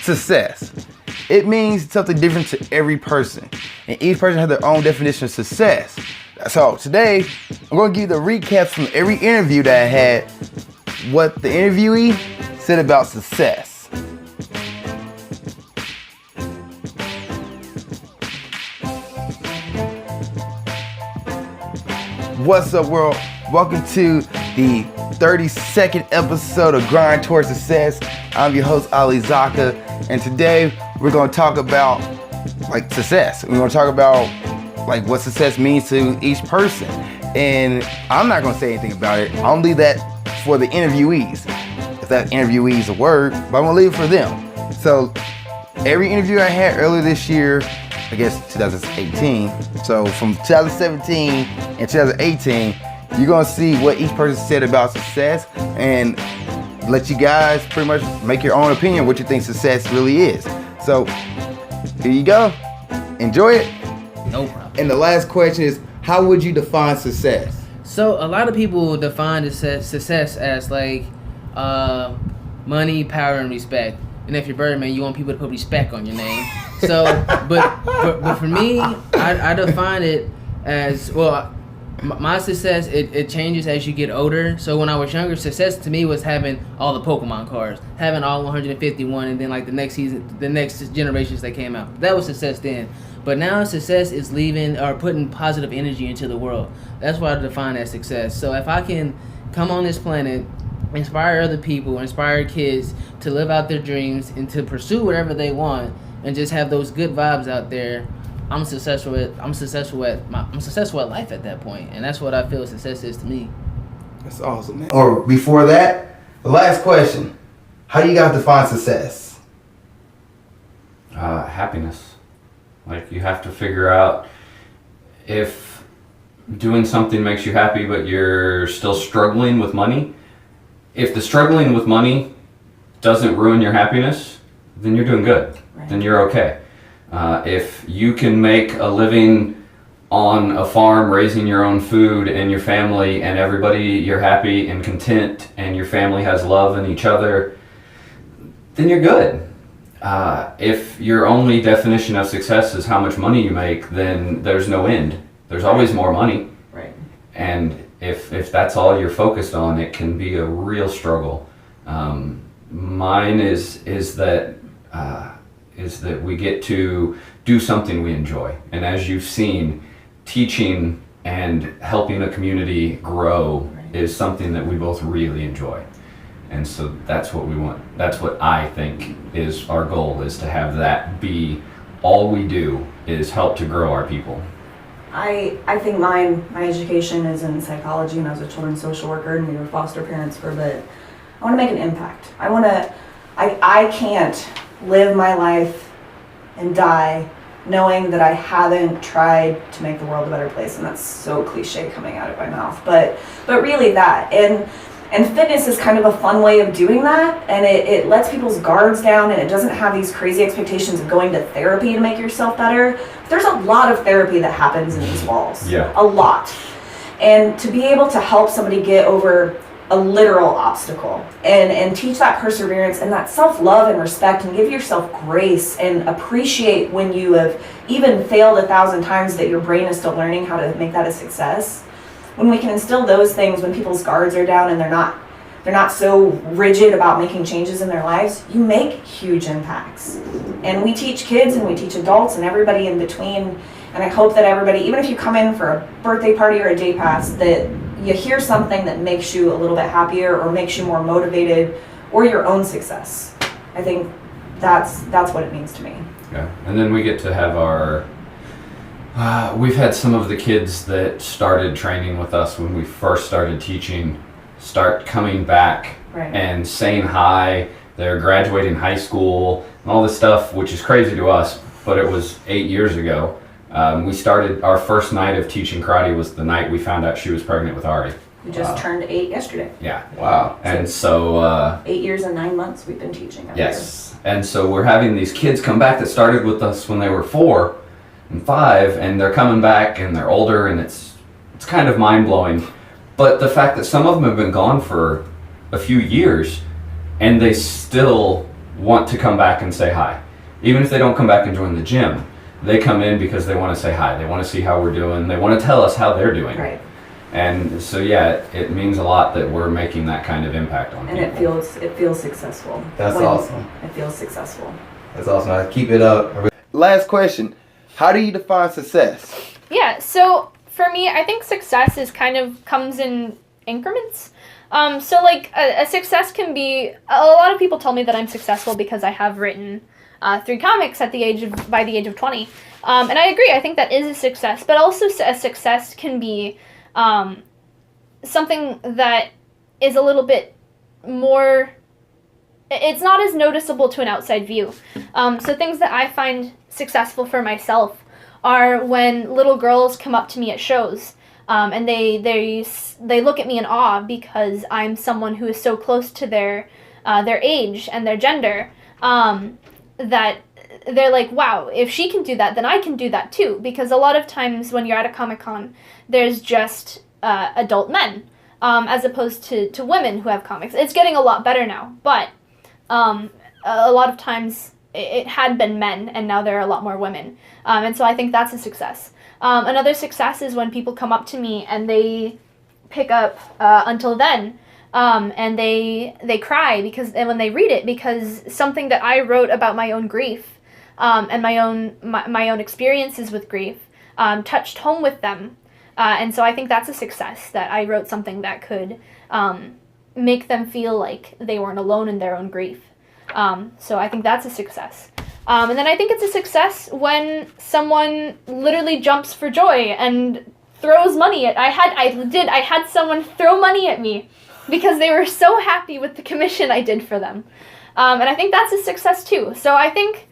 success. It means something different to every person, and each person has their own definition of success. So today, I'm going to give you the recaps from every interview that I had, what the interviewee said about success. What's up, world? Welcome to the 32nd episode of Grind Towards Success. I'm your host, Ali Zakka, and today we're going to talk about success. We're going to talk about what success means to each person. And I'm not going to say anything about it. I'll leave that for the interviewees. If that interviewee is a word, but I'm going to leave it for them. So every interview I had earlier this year, I guess 2018. So from 2017 and 2018, you're going to see what each person said about success and let you guys pretty much make your own opinion what you think success really is. So here you go. Enjoy it. No problem. And the last question is, how would you define success? So a lot of people define success as money, power, and respect. And if you're Birdman, you want people to put respect on your name. So, but for me, I define it as, well, my success, it changes as you get older. So when I was younger, success to me was having all the Pokemon cards, having all 151, and then the next season, the next generations that came out. That was success then. But now success is leaving or putting positive energy into the world. That's what I define as success. So if I can come on this planet, inspire other people, inspire kids to live out their dreams and to pursue whatever they want, and just have those good vibes out there, I'm successful at life at that point, and that's what I feel success is to me. That's awesome, man. Or before that, the last question: how do you guys define success? Happiness. You have to figure out if doing something makes you happy, but you're still struggling with money. If the struggling with money doesn't ruin your happiness, then you're doing good. Right. Then you're okay. If you can make a living on a farm raising your own food and your family and everybody, you're happy and content and your family has love in each other, then you're good. If your only definition of success is how much money you make, then there's no end. There's always more money. Right. And if that's all you're focused on, it can be a real struggle. Mine is that we get to do something we enjoy. And as you've seen, teaching and helping a community grow is something that we both really enjoy. And so that's what we want. That's what I think is our goal, is to have that be all we do, is help to grow our people. I think my education is in psychology, and I was a children's social worker, and we were foster parents for a bit. I want to make an impact. I can't live my life and die knowing that I haven't tried to make the world a better place. And that's so cliche coming out of my mouth, but really that. And fitness is kind of a fun way of doing that, and it lets people's guards down, and it doesn't have these crazy expectations of going to therapy to make yourself better. There's a lot of therapy that happens in these walls. Yeah. A lot. And to be able to help somebody get over a literal obstacle and teach that perseverance and that self-love and respect, and give yourself grace and appreciate when you have even failed 1,000 times, that your brain is still learning how to make that a success. When we can instill those things, when people's guards are down and they're not so rigid about making changes in their lives, you make huge impacts. And we teach kids and we teach adults and everybody in between. And I hope that everybody, even if you come in for a birthday party or a day pass, that you hear something that makes you a little bit happier or makes you more motivated, or your own success. I think that's what it means to me. Yeah, and then we get to have we've had some of the kids that started training with us when we first started teaching start coming back and saying hi. They're graduating high school and all this stuff, which is crazy to us, but it was 8 years ago. We started, our first night of teaching karate was the night we found out she was pregnant with Ari. We just turned 8 yesterday. Yeah. Wow. And so 8 years and 9 months we've been teaching. Yes. And so we're having these kids come back that started with us when they were 4 and 5, and they're coming back and they're older, and it's kind of mind-blowing. But the fact that some of them have been gone for a few years and they still want to come back and say hi. Even if they don't come back and join the gym, they come in because they want to say hi. They want to see how we're doing. They want to tell us how they're doing. Right. And so yeah, it means a lot that we're making that kind of impact on And people. it feels successful. That's awesome. It feels successful. That's awesome. Keep it up. Last question. How do you define success? Yeah, so for me, I think success is kind of comes in increments. So like a success can be, a lot of people tell me that I'm successful because I have written 3 comics by the age of 20. And I agree, I think that is a success, but also a success can be something that is a little bit more, it's not as noticeable to an outside view. So things that I find successful for myself are when little girls come up to me at shows, and they look at me in awe because I'm someone who is so close to their age and their gender, that they're like, wow, if she can do that, then I can do that too. Because a lot of times when you're at a Comic-Con, there's just adult men, as opposed to women who have comics. It's getting a lot better now, but a lot of times it had been men, and now there are a lot more women. And so I think that's a success. Another success is when people come up to me and they pick up Until Then, and they cry and when they read it, because something that I wrote about my own grief, and my own experiences with grief, touched home with them. And so I think that's a success, that I wrote something that could make them feel like they weren't alone in their own grief. So I think that's a success. And then I think it's a success when someone literally jumps for joy and throws money at. I had someone throw money at me because they were so happy with the commission I did for them. And I think that's a success too. So I think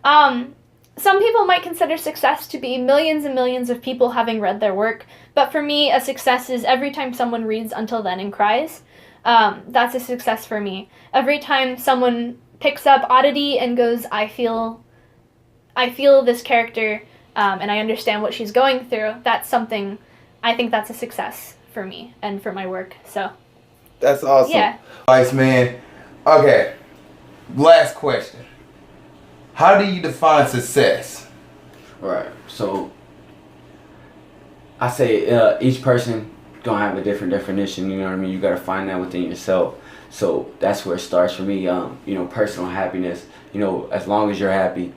some people might consider success to be millions and millions of people having read their work, but for me, a success is every time someone reads Until Then and cries. That's a success for me. Every time someone picks up Oddity and goes, I feel this character, and I understand what she's going through, that's something, I think that's a success for me and for my work. So That's awesome. Yeah. Nice, man. Okay. Last question. How do you define success? Right. So I say each person gonna have a different definition. You know what I mean? You gotta find that within yourself. So that's where it starts for me. Personal happiness. As long as you're happy.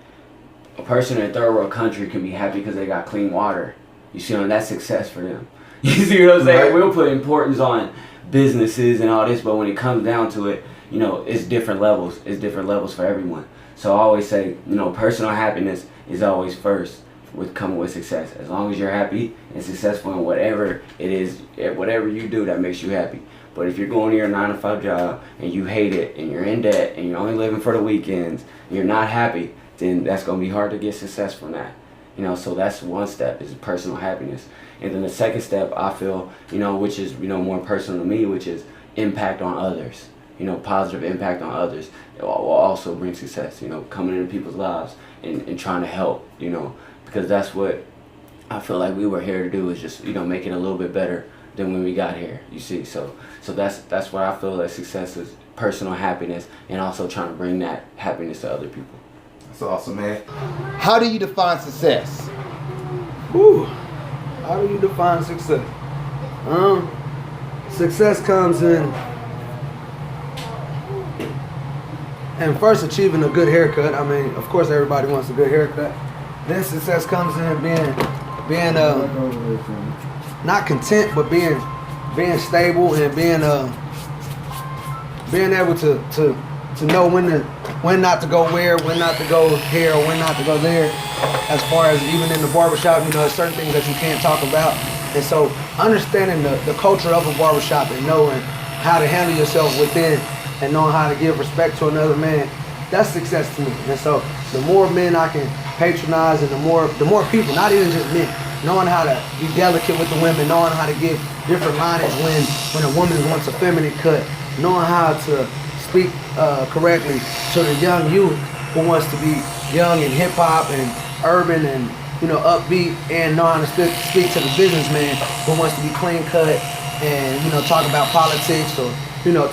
A person in a third world country can be happy because they got clean water. You see, that's success for them. You see what I'm saying? Right. We'll put importance on businesses and all this, but when it comes down to it, it's different levels. It's different levels for everyone. So I always say, personal happiness is always first with coming with success. As long as you're happy and successful in whatever it is, whatever you do that makes you happy. But if you're going to your 9-to-5 job and you hate it and you're in debt and you're only living for the weekends, and you're not happy, then that's going to be hard to get success from that. So that's one step, is personal happiness. And then the second step, I feel, which is, more personal to me, which is impact on others. Positive impact on others. It will also bring success, coming into people's lives and trying to help, because that's what I feel like we were here to do, is just, make it a little bit better than when we got here, you see. So that's what I feel that success is, personal happiness, and also trying to bring that happiness to other people. That's awesome, man. How do you define success? Whew. How do you define success? Success comes in and first achieving a good haircut. I mean, of course everybody wants a good haircut. Then success comes in being not content, but being stable and being able to know when not to go where, when not to go here, or when not to go there. As far as even in the barbershop, there's certain things that you can't talk about. And so understanding the culture of a barbershop and knowing how to handle yourself within and knowing how to give respect to another man, that's success to me. And so the more men I can patronize, and the more people, not even just men, knowing how to be delicate with the women, knowing how to give different lineage when a woman wants a feminine cut, knowing how to speak correctly to the young youth who wants to be young and hip hop and urban and upbeat, and know how to speak to the businessman who wants to be clean cut and talk about politics, or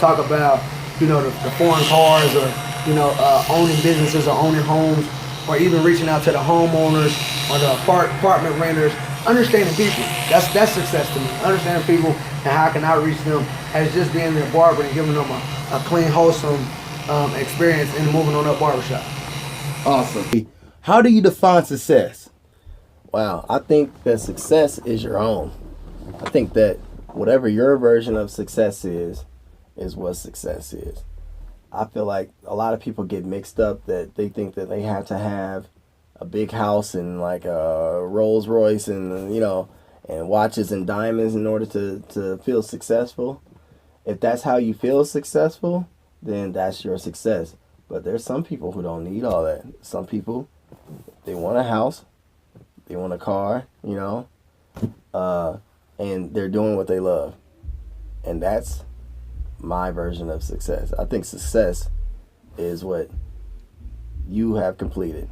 talk about the foreign cars, or owning businesses or owning homes, or even reaching out to the homeowners or the apartment renters. Understanding people, that's success to me. Understanding people and how can I reach them as just being their barber and giving them a clean, wholesome experience in moving on up barbershop. Awesome. How do you define success? Wow, I think that success is your own. I think that whatever your version of success is what success is. I feel like a lot of people get mixed up that they think that they have to have a big house and like a Rolls Royce and and watches and diamonds in order to feel successful. If that's how you feel successful, then that's your success. But there's some people who don't need all that. Some people, they want a house, they want a car, and they're doing what they love. And that's my version of success. I think success is what you have completed.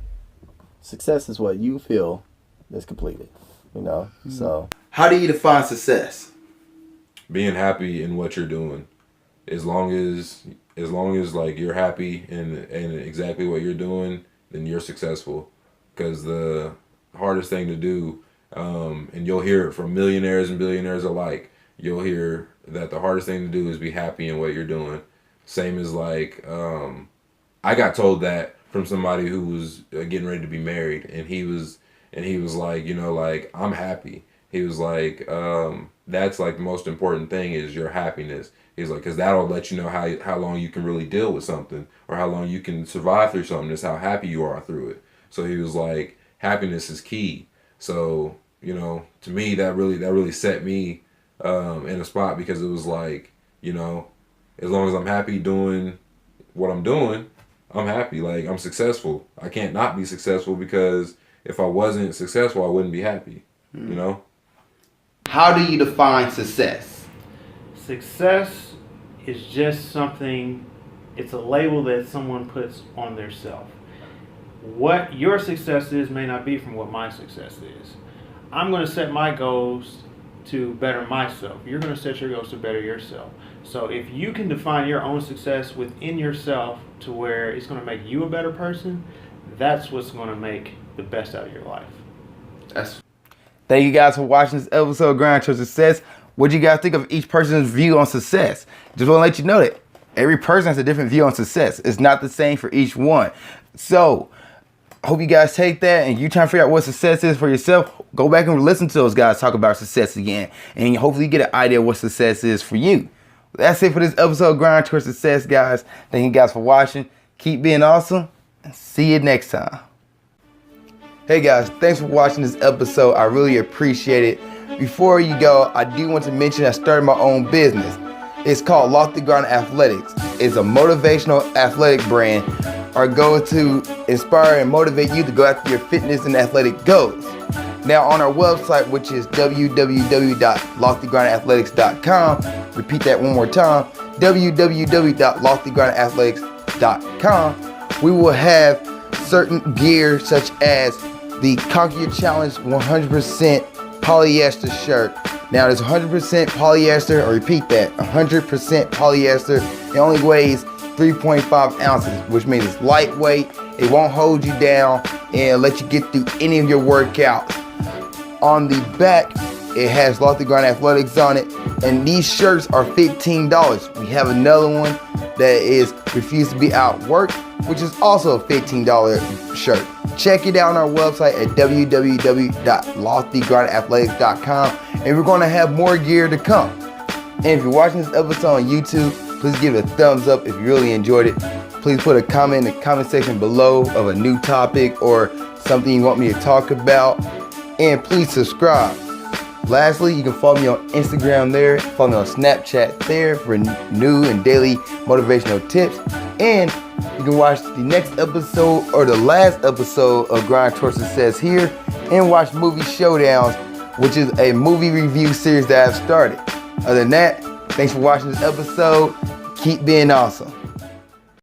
Success is what you feel is completed, So, how do you define success? Being happy in what you're doing, as long as like you're happy in exactly what you're doing, then you're successful. Because the hardest thing to do, and you'll hear it from millionaires and billionaires alike, you'll hear that the hardest thing to do is be happy in what you're doing. Same as like, I got told that from somebody who was getting ready to be married, and he was like, like, I'm happy. He was like, that's like the most important thing is your happiness. He's like, because that'll let you know how long you can really deal with something, or how long you can survive through something. Is how happy you are through it. So he was like, happiness is key. So to me, that really set me in a spot, because it was like, as long as I'm happy doing what I'm doing, I'm happy. Like, I'm successful. I can't not be successful, because if I wasn't successful, I wouldn't be happy. How do you define success? Success is just something, it's a label that someone puts on their self. What your success is may not be from what my success is. I'm going to set my goals to better myself. You're going to set your goals to better yourself. So if you can define your own success within yourself to where it's going to make you a better person, that's what's going to make the best out of your life. Thank you guys for watching this episode of Grind Towards Success. What do you guys think of each person's view on success? Just want to let you know that every person has a different view on success. It's not the same for each one. So, I hope you guys take that and you try to figure out what success is for yourself. Go back and listen to those guys talk about success again. And hopefully you get an idea of what success is for you. That's it for this episode of Grind Towards Success, guys. Thank you guys for watching. Keep being awesome. And see you next time. Hey guys, thanks for watching this episode. I really appreciate it. Before you go, I do want to mention I started my own business. It's called Lofty Grind Athletics. It's a motivational athletic brand. Our goal is to inspire and motivate you to go after your fitness and athletic goals. Now on our website, which is www.loftygrindathletics.com, repeat that one more time, www.loftygrindathletics.com, we will have certain gear such as the Conquer Your Challenge 100% polyester shirt. Now there's 100% polyester, or repeat that, 100% polyester. It only weighs 3.5 ounces, which means it's lightweight. It won't hold you down and let you get through any of your workouts. On the back, it has Lofty Grind Athletics on it, and these shirts are $15. We have another one that is Refuse to Be Outworked, which is also a $15 shirt. Check it out on our website at www.loftygrindathletics.com, and we're going to have more gear to come. And if you're watching this episode on YouTube, please give it a thumbs up if you really enjoyed it. Please put a comment in the comment section below of a new topic or something you want me to talk about. And please subscribe. Lastly, you can follow me on Instagram there. Follow me on Snapchat there for new and daily motivational tips. And you can watch the next episode or the last episode of Grind Towards Success here, and watch Movie Showdowns, which is a movie review series that I've started. Other than that, thanks for watching this episode. Keep being awesome.